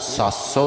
700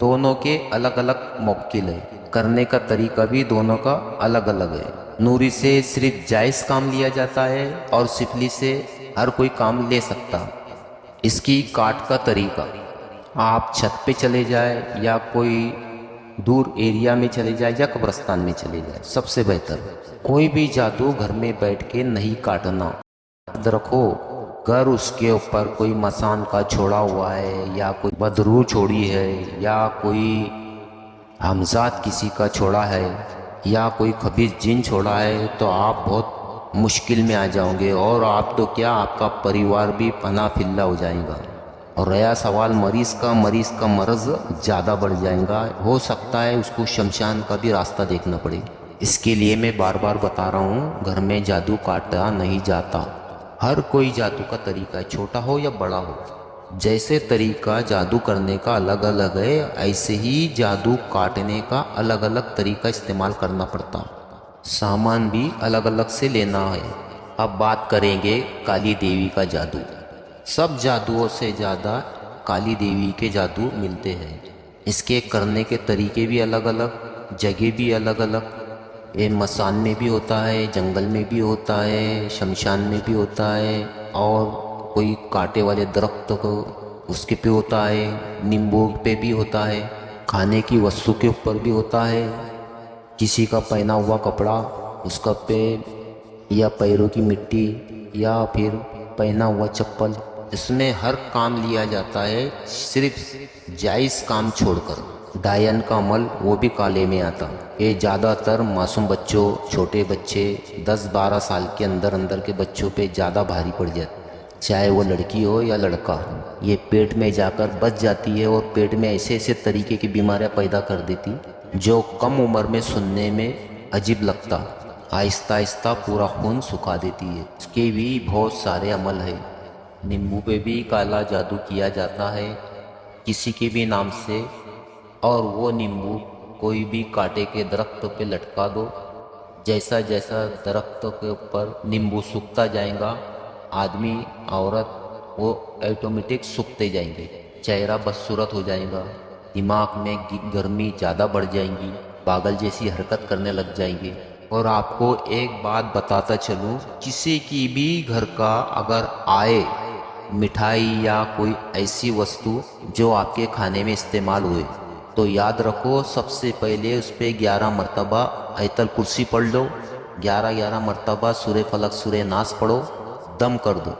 دونوں کے الگ الگ موکل ہے، کرنے کا طریقہ بھی دونوں کا الگ الگ ہے۔ نوری سے صرف جائز کام لیا جاتا ہے اور سفلی سے ہر کوئی کام لے سکتا۔ اس کی کاٹ کا طریقہ، آپ چھت پہ چلے جائے یا کوئی دور ایریا میں چلے جائے یا قبرستان میں چلے جائے، سب سے بہتر۔ کوئی بھی جادو گھر میں بیٹھ کے نہیں کاٹنا۔ یاد رکھو، اگر اس کے اوپر کوئی مسان کا چھوڑا ہوا ہے یا کوئی بدرو چھوڑی ہے یا کوئی ہمزاد کسی کا چھوڑا ہے یا کوئی خبیث جن چھوڑا ہے تو آپ بہت مشکل میں آ جاؤ گے، اور آپ تو کیا، آپ کا پریوار بھی پناہ فلہ ہو جائے گا۔ اور رہا سوال مریض کا مرض زیادہ بڑھ جائے گا، ہو سکتا ہے اس کو شمشان کا بھی راستہ دیکھنا پڑے۔ اس کے لیے میں بار بار بتا رہا ہوں، گھر میں جادو کاٹا نہیں جاتا۔ ہر کوئی جادو کا طریقہ ہے، چھوٹا ہو یا بڑا ہو۔ جیسے طریقہ جادو کرنے کا الگ الگ ہے، ایسے ہی جادو کاٹنے کا الگ الگ طریقہ استعمال کرنا پڑتا، سامان بھی الگ الگ سے لینا ہے۔ اب بات کریں گے کالی دیوی کا جادو۔ سب جادوؤں سے زیادہ کالی دیوی کے جادو ملتے ہیں۔ اس کے کرنے کے طریقے بھی الگ الگ، جگہ بھی الگ الگ۔ یہ مسان میں بھی ہوتا ہے، جنگل میں بھی ہوتا ہے، شمشان میں بھی ہوتا ہے، اور کوئی کانٹے والے درخت کو اس کے پہ ہوتا ہے، نیمبو پہ بھی ہوتا ہے، کھانے کی وستو کے اوپر بھی ہوتا ہے، کسی کا پہنا ہوا کپڑا، اس کا پیر یا پیروں کی مٹی یا پھر پہنا ہوا چپل، اس میں ہر کام لیا جاتا ہے صرف جائز کام چھوڑ کر۔ ڈائن کا عمل وہ بھی کالے میں آتا۔ یہ زیادہ تر معصوم بچوں، چھوٹے بچے 10-12 سال کے اندر کے بچوں پہ زیادہ بھاری پڑ جاتا، چاہے وہ لڑکی ہو یا لڑکا۔ یہ پیٹ میں جا کر بچ جاتی ہے اور پیٹ میں ایسے ایسے طریقے کی بیماریاں پیدا کر دیتی جو کم عمر میں سننے میں عجیب لگتا، آہستہ آہستہ پورا خون سکھا دیتی ہے۔ اس کے بھی بہت سارے عمل ہیں۔ نیمبو پہ بھی کالا جادو کیا جاتا ہے کسی کے بھی نام سے، اور وہ نیمبو کوئی بھی کانٹے کے درخت پہ لٹکا دو، جیسا جیسا درخت کے اوپر نیمبو سوکھتا جائے گا، آدمی عورت وہ آٹومیٹک سوکھتے جائیں گے، چہرہ بدصورت ہو جائے گا، دماغ میں گرمی زیادہ بڑھ جائیں گی، پاگل جیسی حرکت کرنے لگ جائیں گے۔ اور آپ کو ایک بات بتاتا چلوں، کسی کی بھی گھر کا اگر آئے مٹھائی یا کوئی ایسی وستو جو آپ کے کھانے میں استعمال ہوئے، تو یاد رکھو سب سے پہلے اس پہ 11 مرتبہ آیت الکرسی پڑھ لو، 11 مرتبہ سورہ فلق سورہ ناس پڑھو، دم کر دو۔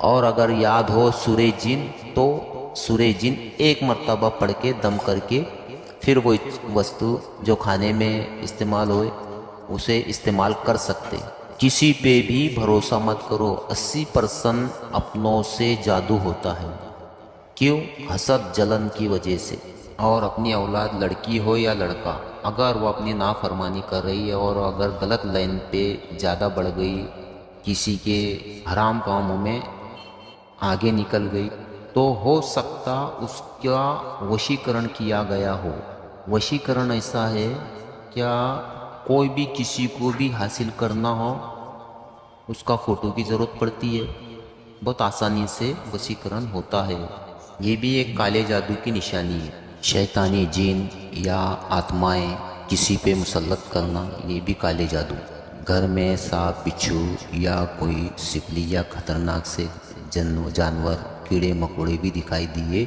اور اگر یاد ہو سورہ جن تو سورہ جن 1 مرتبہ پڑھ کے دم کر کے پھر وہ وستو جو کھانے میں استعمال ہوئے اسے استعمال کر سکتے۔ کسی پہ بھی بھروسہ مت کرو، 80% اپنوں سے جادو ہوتا ہے۔ کیوں؟ حسد جلن کی وجہ سے۔ اور اپنی اولاد لڑکی ہو یا لڑکا، اگر وہ اپنی نافرمانی کر رہی ہے اور اگر غلط لائن پہ زیادہ بڑھ گئی، کسی کے حرام کاموں میں آگے نکل گئی، تو ہو سکتا اس کا وشیکرن کیا گیا ہو۔ وشیکرن ایسا ہے، کیا کوئی بھی کسی کو بھی حاصل کرنا ہو، اس کا فوٹو کی ضرورت پڑتی ہے، بہت آسانی سے وشیکرن ہوتا ہے۔ یہ بھی ایک کالے جادو کی نشانی ہے۔ شیطانی جن یا آتمائیں کسی پہ مسلط کرنا، یہ بھی کالے جادو۔ گھر میں سانپ بچھو یا کوئی سپلی یا خطرناک سے جانور، کیڑے مکوڑے بھی دکھائی دیے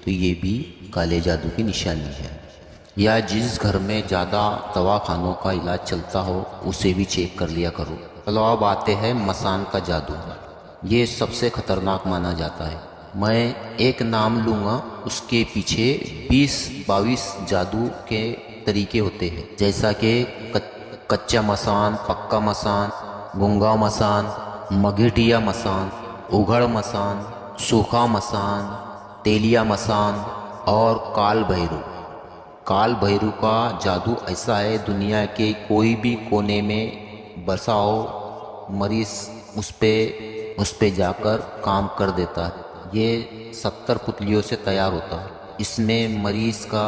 تو یہ بھی کالے جادو کی نشانی ہے۔ یا جس گھر میں زیادہ دواخانوں کا علاج چلتا ہو اسے بھی چیک کر لیا کرو۔ چلو اب آتے ہیں مسان کا جادو۔ یہ سب سے خطرناک مانا جاتا ہے۔ میں ایک نام لوں گا، اس کے پیچھے 20-22 جادو کے طریقے ہوتے ہیں، جیسا کہ کچا مسان، پکا مسان، گنگا مسان، مگھٹیا مسان، اگھڑ مسان، سوکھا مسان، تیلیا مسان اور کال بھیرو۔ کال بھیرو کا جادو ایسا ہے، دنیا کے کوئی بھی کونے میں بسا ہو مریض اس پہ جا کر کام کر دیتا ہے۔ یہ 70 پتلیوں سے تیار ہوتا ہے۔ اس میں مریض کا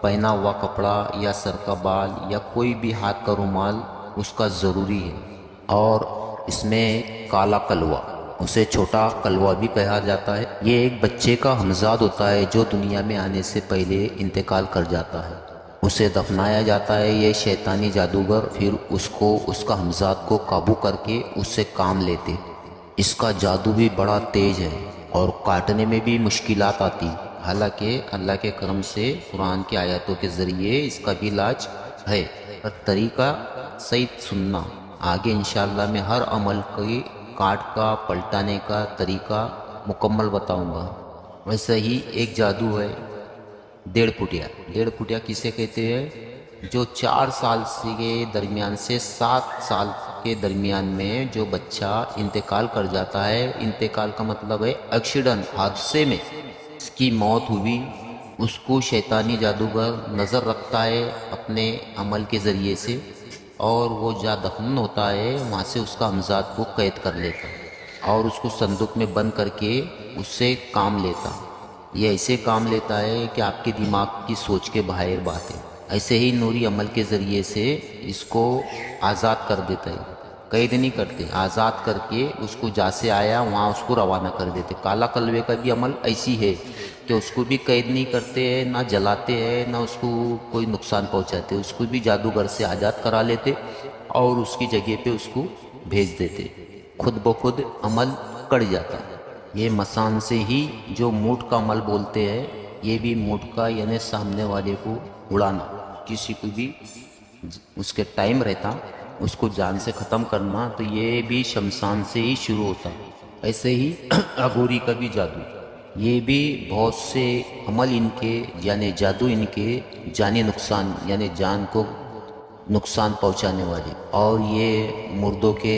پہنا ہوا کپڑا یا سر کا بال یا کوئی بھی ہاتھ کا رومال اس کا ضروری ہے، اور اس میں کالا کلوا اسے چھوٹا کلوہ بھی کہا جاتا ہے۔ یہ ایک بچے کا ہمزاد ہوتا ہے جو دنیا میں آنے سے پہلے انتقال کر جاتا ہے، اسے دفنایا جاتا ہے۔ یہ شیطانی جادوگر پھر اس کا ہمزاد کو قابو کر کے اس سے کام لیتے۔ اس کا جادو بھی بڑا تیز ہے اور کاٹنے میں بھی مشکلات آتی، حالانکہ اللہ کے کرم سے قرآن کی آیاتوں کے ذریعے اس کا بھی علاج ہے، پر طریقہ صحیح سننا۔ آگے انشاءاللہ میں ہر عمل کی کاٹ کا پلٹانے کا طریقہ مکمل بتاؤں گا۔ ویسے ہی ایک جادو ہے 1.5 فٹیا۔ 1.5 فٹیا کسے کہتے ہیں؟ جو 4 سال کے درمیان سے 7 سال کے درمیان میں جو بچہ انتقال کر جاتا ہے، انتقال کا مطلب ہے ایکسیڈنٹ، حادثے میں اس کی موت ہوئی، اس کو شیطانی جادوگر نظر رکھتا ہے اپنے عمل کے ذریعے سے، اور وہ جہاں دفن ہوتا ہے وہاں سے اس کا ہمزاد کو قید کر لیتا اور اس کو صندوق میں بند کر کے اس سے کام لیتا۔ یہ ایسے کام لیتا ہے کہ آپ کے دماغ کی سوچ کے باہر بات ہے۔ ایسے ہی نوری عمل کے ذریعے سے اس کو آزاد کر دیتا ہے، قید نہیں کرتے، آزاد کر کے اس کو جہاں سے آیا وہاں اس کو روانہ کر دیتے۔ کالا کلوے کا بھی عمل ایسی ہے کہ اس کو بھی قید نہیں کرتے ہیں، نہ جلاتے ہیں، نہ اس کو کوئی نقصان پہنچاتے، اس کو بھی جادوگر سے آزاد کرا لیتے اور اس کی جگہ پہ اس کو بھیج دیتے، خود بخود عمل کٹ جاتا۔ یہ مسان سے ہی جو موٹ کا عمل بولتے ہیں، یہ بھی موٹ کا یعنی سامنے والے کو اڑانا، کسی کو بھی اس کے ٹائم رہتا اس کو جان سے ختم کرنا، تو یہ بھی شمشان سے ہی شروع ہوتا۔ ایسے ہی اگوری کا بھی جادو، یہ بھی بہت سے عمل ان کے یعنی جادو ان کے جانی نقصان یعنی جان کو نقصان پہنچانے والے، اور یہ مردوں کے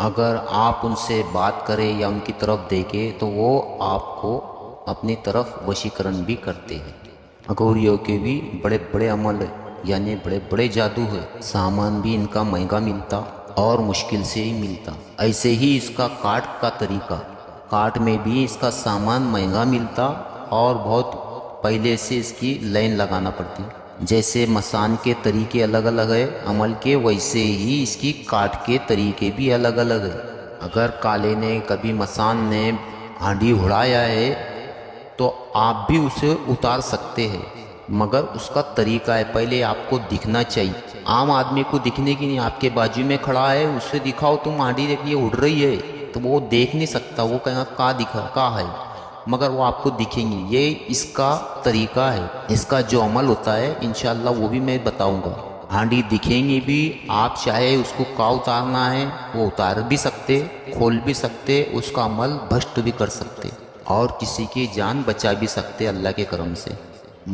اگر آپ ان سے بات کریں یا ان کی طرف دیکھیں تو وہ آپ کو اپنی طرف وشیکرن بھی کرتے ہیں۔ اگوریوں کے بھی بڑے بڑے عمل یعنی بڑے بڑے جادو ہے، سامان بھی ان کا مہنگا ملتا اور مشکل سے ہی ملتا۔ ایسے ہی اس کا کاٹ کا طریقہ، کاٹ میں بھی اس کا سامان مہنگا ملتا اور بہت پہلے سے اس کی لائن لگانا پڑتی۔ جیسے مسان کے طریقے الگ الگ ہے عمل کے، ویسے ہی اس کی کاٹ کے طریقے بھی الگ الگ ہے۔ اگر کالے نے کبھی مسان نے ہانڈی اڑایا ہے تو آپ بھی اسے اتار سکتے ہیں، مگر اس کا طریقہ ہے، پہلے آپ کو دکھنا چاہیے۔ عام آدمی کو دکھنے کی نہیں، آپ کے بازو میں کھڑا ہے اسے دکھاؤ تم ہانڈی دیکھیے اڑ رہی ہے، تو وہ دیکھ نہیں سکتا، وہ کہاں کہاں دکھا کہاں ہے، مگر وہ آپ کو دکھیں گی۔ یہ اس کا طریقہ ہے، اس کا جو عمل ہوتا ہے انشاءاللہ وہ بھی میں بتاؤں گا۔ ہانڈی دکھیں گی بھی، آپ چاہے اس کو کا اتارنا ہے وہ اتار بھی سکتے، کھول بھی سکتے، اس کا عمل بھسٹ بھی کر سکتے اور کسی کی جان بچا بھی سکتے اللہ کے کرم سے۔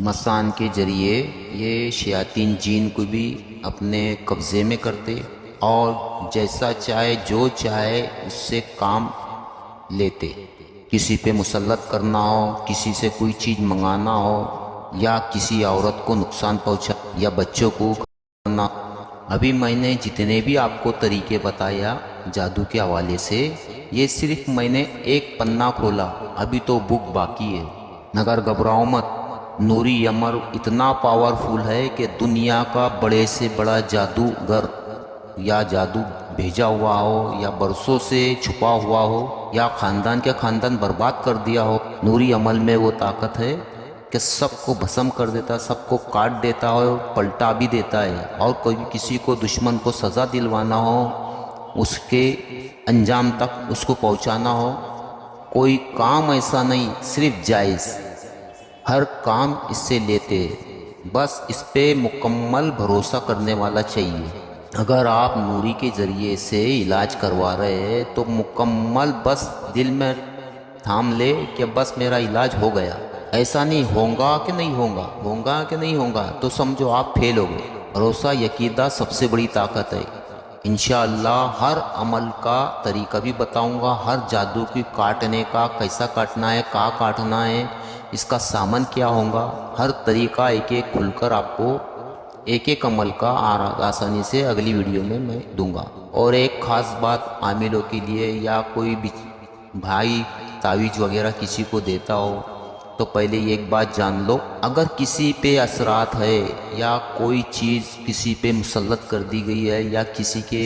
مسان کے ذریعے یہ شیاطین جین کو بھی اپنے قبضے میں کرتے اور جیسا چاہے جو چاہے اس سے کام لیتے۔ کسی پہ مسلط کرنا ہو، کسی سے کوئی چیز منگانا ہو، یا کسی عورت کو نقصان پہنچا یا بچوں کو کرنا۔ ابھی میں نے جتنے بھی آپ کو طریقے بتایا جادو کے حوالے سے، یہ صرف میں نے ایک پنہ کھولا، ابھی تو بک باقی ہے، مگر گھبراؤ مت۔ نوری عمل اتنا پاورفل ہے کہ دنیا کا بڑے سے بڑا جادوگر یا جادو بھیجا ہوا ہو یا برسوں سے چھپا ہوا ہو یا خاندان کے خاندان برباد کر دیا ہو، نوری عمل میں وہ طاقت ہے کہ سب کو بھسم کر دیتا، سب کو کاٹ دیتا ہے اور پلٹا بھی دیتا ہے۔ اور کوئی کسی کو دشمن کو سزا دلوانا ہو، اس کے انجام تک اس کو پہنچانا ہو، کوئی کام ایسا نہیں، صرف جائز، ہر کام اس سے لیتے، بس اس پہ مکمل بھروسہ کرنے والا چاہیے۔ اگر آپ نوری کے ذریعے سے علاج کروا رہے ہیں تو مکمل بس دل میں تھام لے کہ بس میرا علاج ہو گیا، ایسا نہیں ہوگا کہ نہیں ہوگا، ہوگا کہ نہیں ہوگا تو سمجھو آپ فیل ہو گئے۔ بھروسہ یقیناً سب سے بڑی طاقت ہے۔ انشاءاللہ ہر عمل کا طریقہ بھی بتاؤں گا، ہر جادو کی کاٹنے کا کیسا کاٹنا ہے، کہاں کاٹنا ہے، اس کا سامان کیا ہوگا، ہر طریقہ ایک ایک کھل کر آپ کو ایک ایک عمل کا آسانی سے اگلی ویڈیو میں دوں گا۔ اور ایک خاص بات عاملوں کے لیے، یا کوئی بھی بھائی تعویذ وغیرہ کسی کو دیتا ہو تو پہلے یہ ایک بات جان لو، اگر کسی پہ اثرات ہے یا کوئی چیز کسی پہ مسلط کر دی گئی ہے یا کسی کے